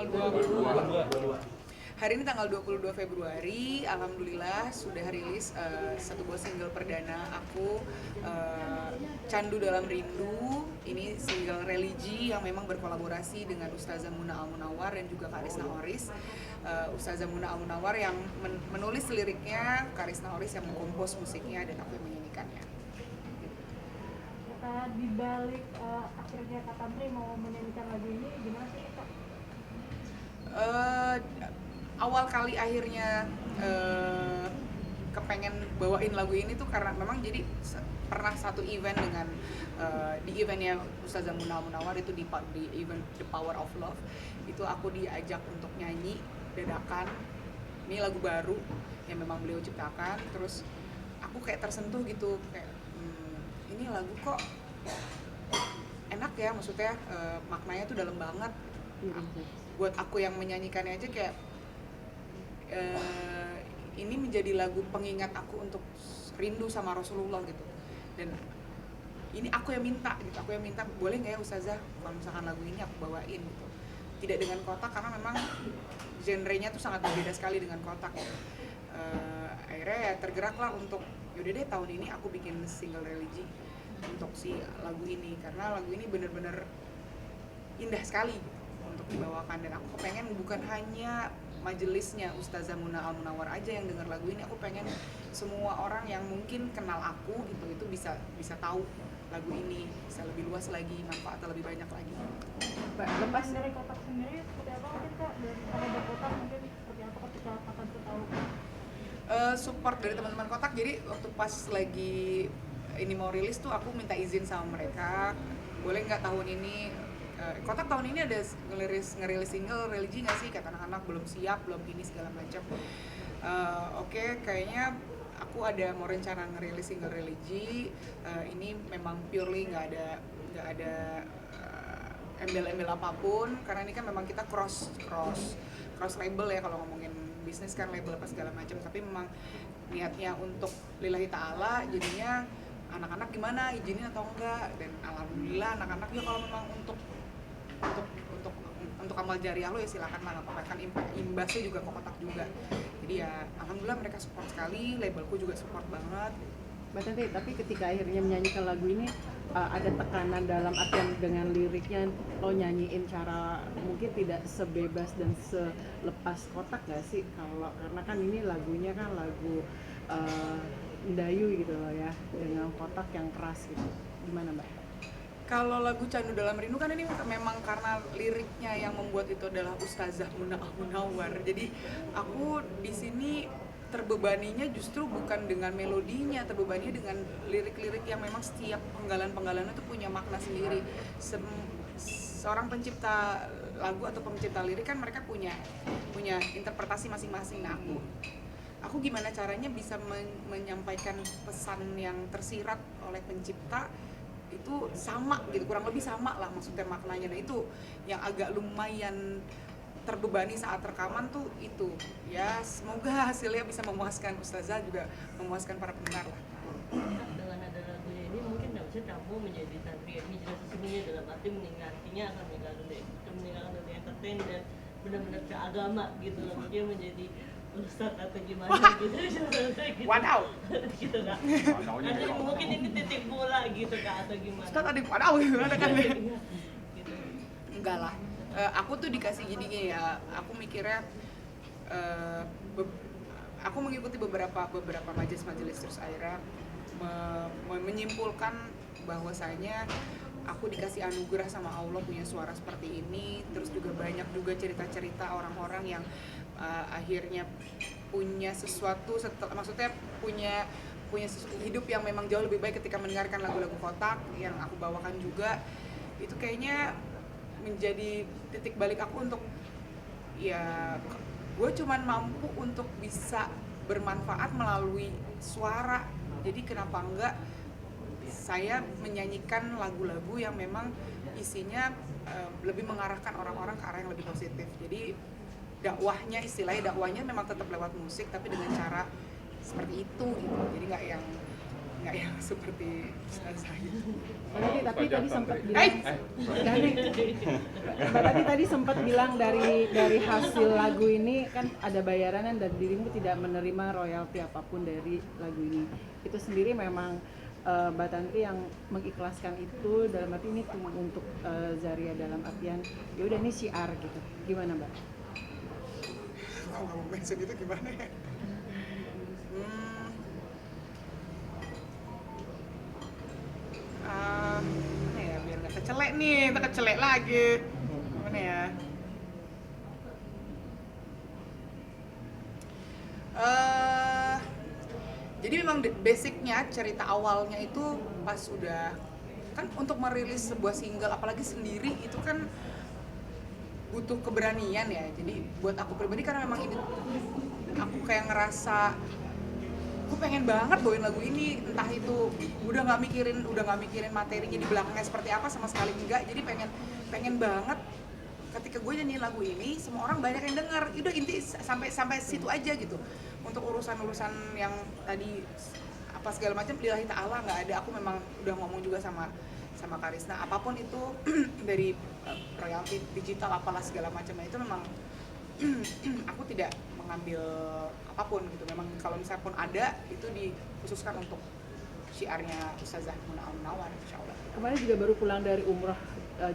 tanggal 22. Hari ini tanggal 22 Februari, alhamdulillah sudah rilis satu buah single perdana aku, Candu Dalam Rindu. Ini single religi yang memang berkolaborasi dengan Ustazah Muna Al-Munawwar dan juga Karisna Oris. Ustazah Muna Al-Munawwar yang menulis liriknya, Karisna Oris yang mengkompos musiknya, dan aku yang menyanyikannya. Di balik akhirnya Kak Tamri mau menyanyikan lagu ini, gimana sih Kak? Awal kali akhirnya kepengen bawain lagu ini tuh karena memang jadi pernah satu event dengan di eventnya Ustazah Muna Al-Munawwar itu di event The Power of Love, itu aku diajak untuk nyanyi dadakan. Ini lagu baru yang memang beliau ciptakan, terus aku kayak tersentuh gitu, kayak ini lagu kok enak ya, maksudnya maknanya tuh dalam banget. Buat aku yang menyanyikannya aja kayak ini menjadi lagu pengingat aku untuk rindu sama Rasulullah gitu. Dan ini aku yang minta gitu, aku yang minta boleh nggak ya Ustazah kalau misalkan lagu ini aku bawain gitu. Tidak dengan kotak karena memang genrenya tuh sangat berbeda sekali dengan kotak. Akhirnya ya tergeraklah untuk yaudah deh tahun ini aku bikin single religi untuk si lagu ini, karena lagu ini bener-bener indah sekali untuk dibawakan, dan aku kepengen bukan hanya majelisnya Ustazah Muna Al-Munawwar aja yang denger lagu ini, aku pengen semua orang yang mungkin kenal aku gitu itu bisa tahu lagu ini, bisa lebih luas lagi, manfaatnya lebih banyak lagi. Lepas dari kotak sendiri seperti apa mungkin Kak? Dari terhadap kotak mungkin seperti apa ketika akan tahu? Support dari teman-teman kotak, jadi waktu pas lagi ini mau rilis tuh aku minta izin sama mereka, boleh nggak tahun ini kotak tahun ini ada ngerilis single religi nggak sih, kata anak-anak belum siap, belum ini segala macam. Oke, kayaknya aku mau rencana ngerilis single religi. Ini memang purely nggak ada embel-embel apapun, karena ini kan memang kita cross label ya, kalau ngomongin bisnis kan label apa segala macam, tapi memang niatnya untuk lillahi ta'ala, jadinya anak-anak gimana izinin atau enggak, dan alhamdulillah anak-anak ya kalau memang untuk amal jariah lo ya silakan lah, nggak apa-apa, kan imbasnya juga ke kotak juga. Jadi ya alhamdulillah mereka support sekali, labelku juga support banget. Mbak Tanti, tapi ketika akhirnya menyanyikan lagu ini ada tekanan dalam artian dengan liriknya lo nyanyiin cara mungkin tidak sebebas dan selepas kotak gak sih? Karena kan ini lagunya kan lagu Indayu gitu loh ya, dengan kotak yang keras gitu. Gimana Mbak? Kalau lagu Candu Dalam Rindu kan ini memang karena liriknya yang membuat itu adalah Ustazah Muna Al-Munawwar. Jadi aku di sini terbebaninya justru bukan dengan melodinya, terbebaninya dengan lirik-lirik yang memang setiap penggalan-penggalannya itu punya makna sendiri. Seorang pencipta lagu atau pencipta lirik kan mereka punya interpretasi masing-masing. Nah, aku gimana caranya bisa menyampaikan pesan yang tersirat oleh pencipta itu sama gitu, kurang lebih sama lah maksudnya maknanya. Nah itu yang agak lumayan terbebani saat rekaman tuh itu ya, semoga hasilnya bisa memuaskan Ustazah, juga memuaskan para pendengar lah. Dengan ada lagunya ini mungkin nggak bisa kamu menjadi santri yang hijrah sesungguhnya, dalam arti meninggalkannya akan meninggalkan dunia entertain dan benar-benar ke agama gitu loh, dia menjadi ustaz atau gimana gitu. Wadaw gitu Kak. Atau mungkin ini titik bola gitu Kak, atau gimana? Ustaz ada wadaw gimana kan ya? Gitu. Enggak lah, aku tuh dikasih gini ya, aku mikirnya aku mengikuti beberapa majelis terus akhirnya menyimpulkan bahwasanya aku dikasih anugerah sama Allah punya suara seperti ini, terus juga banyak juga cerita-cerita orang-orang yang akhirnya punya sesuatu maksudnya punya hidup yang memang jauh lebih baik ketika mendengarkan lagu-lagu kotak yang aku bawakan juga. Itu kayaknya menjadi titik balik aku untuk ya gue cuman mampu untuk bisa bermanfaat melalui suara, jadi kenapa enggak saya menyanyikan lagu-lagu yang memang isinya lebih mengarahkan orang-orang ke arah yang lebih positif. Jadi dakwahnya memang tetap lewat musik tapi dengan cara seperti itu gitu. Jadi nggak yang nggak yang seperti ustazah gitu. Mbak Tati tapi tadi sempat Eh! bilang Mbak Tati tadi sempat bilang dari hasil lagu ini kan ada bayaran dan dirimu tidak menerima royalti apapun dari lagu ini. Itu sendiri memang Mbak Tantri yang mengikhlaskan itu dalam arti ini untuk Zaria dalam artian ya udah ini syiar gitu. Gimana Mbak? Kalau nggak mau mention itu gimana ya? Mana ya biar nggak kecelek nih, kita kecelek lagi. Mana ya? Jadi memang basicnya cerita awalnya itu pas udah kan untuk merilis sebuah single apalagi sendiri itu kan butuh keberanian ya. Jadi buat aku pribadi karena memang ini aku kayak ngerasa aku pengen banget bawain lagu ini, entah itu udah nggak mikirin materinya di belakangnya seperti apa sama sekali enggak. Jadi pengen banget ketika gue nyanyiin lagu ini semua orang banyak yang denger. Udah inti sampai situ aja gitu. Untuk urusan yang tadi apa segala macam lillahi ta'ala nggak ada. Aku memang udah ngomong juga sama Karisna apapun itu dari royalti digital apalah segala macamnya itu memang aku tidak mengambil apapun gitu. Memang kalau misalnya pun ada itu dikhususkan untuk syiarnya Ustazah Munawwar insyaallah. Kemarin juga baru pulang dari umroh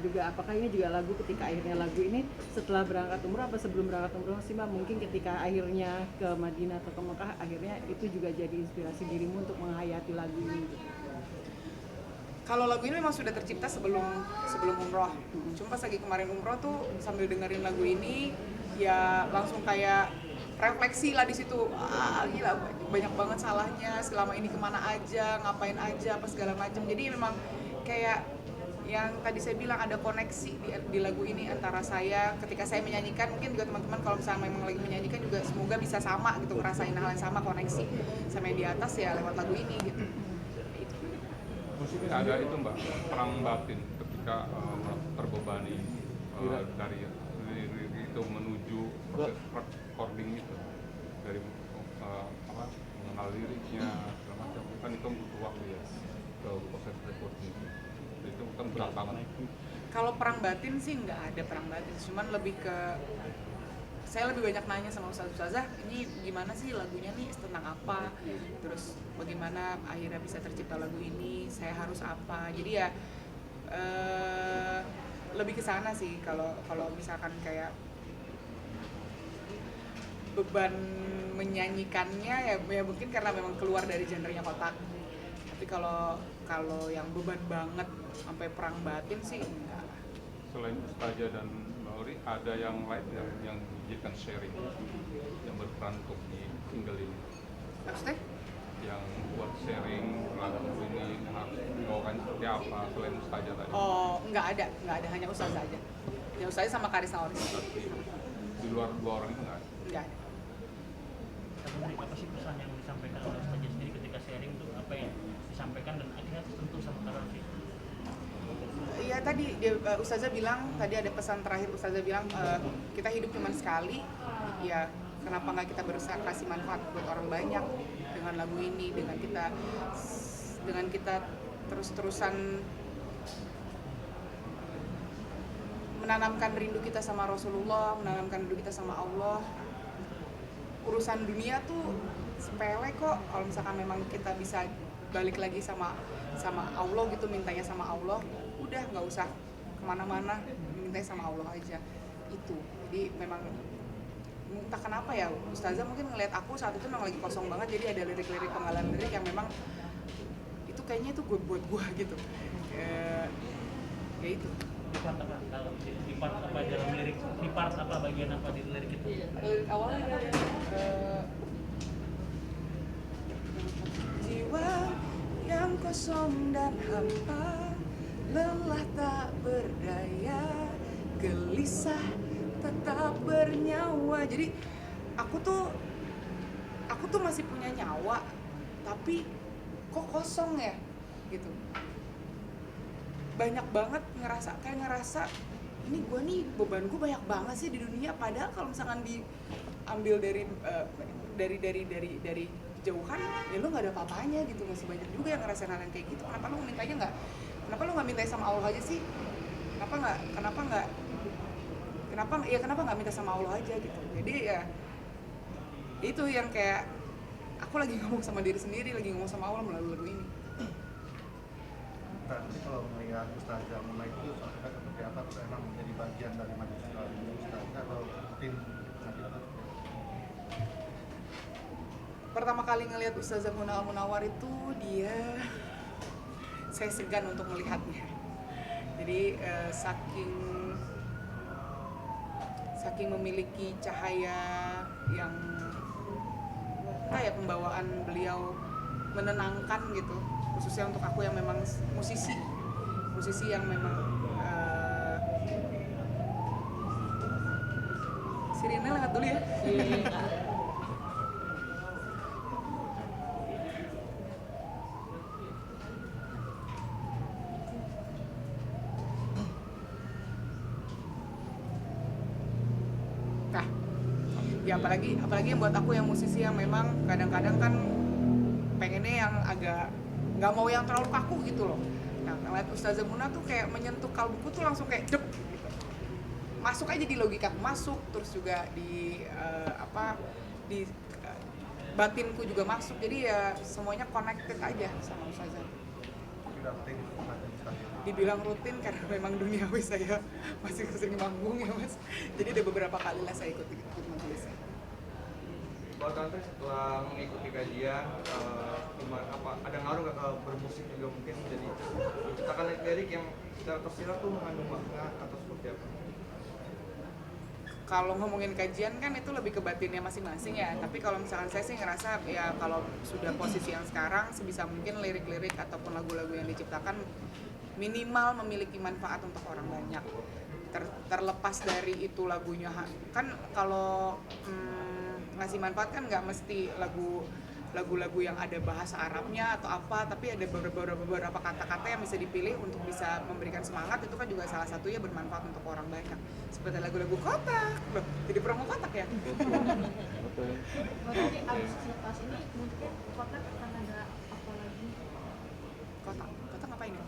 juga, apakah ini juga lagu ketika akhirnya lagu ini setelah berangkat umroh apa sebelum berangkat umroh sih Mbak? Mungkin ketika akhirnya ke Madinah atau ke Mekah akhirnya itu juga jadi inspirasi dirimu untuk menghayati lagu ini gitu. Kalau lagu ini memang sudah tercipta sebelum umroh. Cuma pas lagi kemarin umroh tuh sambil dengerin lagu ini ya langsung kayak refleksi lah di situ. Gila banyak banget salahnya selama ini, kemana aja, ngapain aja, apa segala macam. Jadi memang kayak yang tadi saya bilang ada koneksi di lagu ini antara saya ketika saya menyanyikan, mungkin juga teman-teman kalau misalnya memang lagi menyanyikan juga semoga bisa sama gitu, ngerasain hal yang sama, koneksi sama yang di atas ya lewat lagu ini gitu. Musiknya ada itu Mbak, perang batin ketika terbebani dari lirik itu menuju proses recording itu dari mengenal liriknya segala macam kan itu butuh waktu ya ke proses recording itu kan berat banget. Kalau perang batin sih nggak ada perang batin, cuman lebih ke saya lebih banyak nanya sama ustazah ini gimana sih lagunya nih tentang apa, terus bagaimana akhirnya bisa tercipta lagu ini, saya harus apa. Jadi ya lebih ke sana sih. Kalau misalkan kayak beban menyanyikannya ya mungkin karena memang keluar dari genrenya kotak. Tapi kalau yang beban banget sampai perang batin sih enggak. Selain Ustazah dan Mbak Ori, ada yang lain yang dijadikan sharing yang berperan untuk di single ini? Maksudnya? Yang buat sharing lagu ini harus dibawakan seperti apa selain Ustazah tadi? Oh, nggak ada, hanya Ustazah aja. Hanya Ustazah sama Karisna Oris. Di luar dua orang itu nggak ada? Nggak ada. Apa sih pesan yang disampaikan oleh Ustazah sendiri ketika sharing itu apa yang disampaikan dan akhirnya tersentuh sama Karafi? Iya tadi Ustazah bilang, tadi ada pesan terakhir Ustazah bilang kita hidup cuma sekali, ya kenapa nggak kita berusaha kasih manfaat buat orang banyak dengan lagu ini, dengan kita terus-terusan menanamkan rindu kita sama Rasulullah, menanamkan rindu kita sama Allah. Urusan dunia tuh sepele kok, kalau misalkan memang kita bisa balik lagi sama Allah gitu, mintanya sama Allah, udah nggak usah kemana-mana, mintanya sama Allah aja itu. Jadi memang entah kenapa ya Ustazah mungkin ngeliat aku saat itu memang lagi kosong banget, jadi ada lirik-lirik penggalan lirik yang memang itu kayaknya itu buat gua gitu. Ya itu. Di part apa? Kalau di part apa dalam lirik? Di part apa bagian apa di lirik itu? Awalnya jiwa yang kosong dan hampa, lelah tak berdaya, gelisah tetap bernyawa. Jadi aku tuh masih punya nyawa, tapi kok kosong ya gitu. Banyak banget ngerasa ini gue nih beban gue banyak banget sih di dunia, padahal kalau misalkan diambil dari jauhan ya lo nggak ada apa-apanya gitu, masih banyak juga yang ngerasain hal yang kayak gitu. Kenapa lo nggak minta sama Allah aja sih? Kenapa nggak minta sama Allah aja gitu. Jadi ya itu yang kayak aku lagi ngomong sama diri sendiri, lagi ngomong sama Allah melalui lagu ini. Nah, nanti kalau melihat Ustazah Muna itu sosoknya seperti apa? Atau emang menjadi bagian dari majelis taklim Ustazah atau tim ngaji? Pertama kali ngelihat Ustazah Muna Al-Munawwar itu saya segan untuk melihatnya. Jadi saking memiliki cahaya yang kayak pembawaan beliau menenangkan gitu, khususnya untuk aku yang memang musisi yang memang sirine lewat dulu ya. Nah, ya apalagi yang buat aku yang musisi yang memang kadang-kadang kan pengennya yang agak nggak mau yang terlalu kaku gitu loh. Nah, ngeliat Ustazah Muna tuh kayak menyentuh kalbuku tuh langsung kayak dep gitu. Masuk aja di logikaku, masuk, terus juga di batinku juga masuk. Jadi ya semuanya connected aja sama Ustazah. Tidak penting majelis taklim. Dibilang rutin karena memang duniawi saya masih sering manggung ya Mas. Jadi ada beberapa kali lah saya ikut majelisnya. Kalau Tante setelah mengikuti kajian, ada ngaruh nggak ke bermusik juga mungkin jadi menciptakan lirik yang secara tersirat tuh mengandung makna atau seperti apa? Kalau ngomongin kajian kan itu lebih ke batinnya masing-masing ya. Tapi kalau misalkan saya sih ngerasa ya kalau sudah posisi yang sekarang sebisa mungkin lirik-lirik ataupun lagu-lagu yang diciptakan minimal memiliki manfaat untuk orang banyak. Terlepas dari itu lagunya kan kalau ngasih manfaat kan nggak mesti lagu-lagu yang ada bahasa Arabnya atau apa, tapi ada beberapa kata-kata yang bisa dipilih untuk bisa memberikan semangat. Itu kan juga salah satunya bermanfaat untuk orang banyak, seperti lagu-lagu Kotak. Loh, jadi promo Kotak ya? Berarti abis selepas ini mungkin Kotak akan ada apa lagi? Kotak ngapain ya?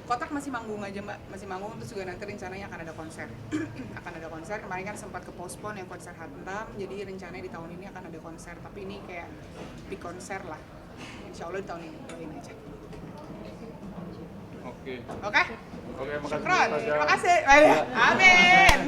Kotak masih manggung aja Mbak, masih manggung, terus juga nanti rencananya akan ada konser. Kemarin kan sempat ke postpone yang konser Hantem, jadi rencananya di tahun ini akan ada konser, tapi ini kayak big konser lah. Insya Allah di tahun ini, doain aja. Oke. Oke? Oke, makasih. Syukron, Ustazah. terima kasih. Amin.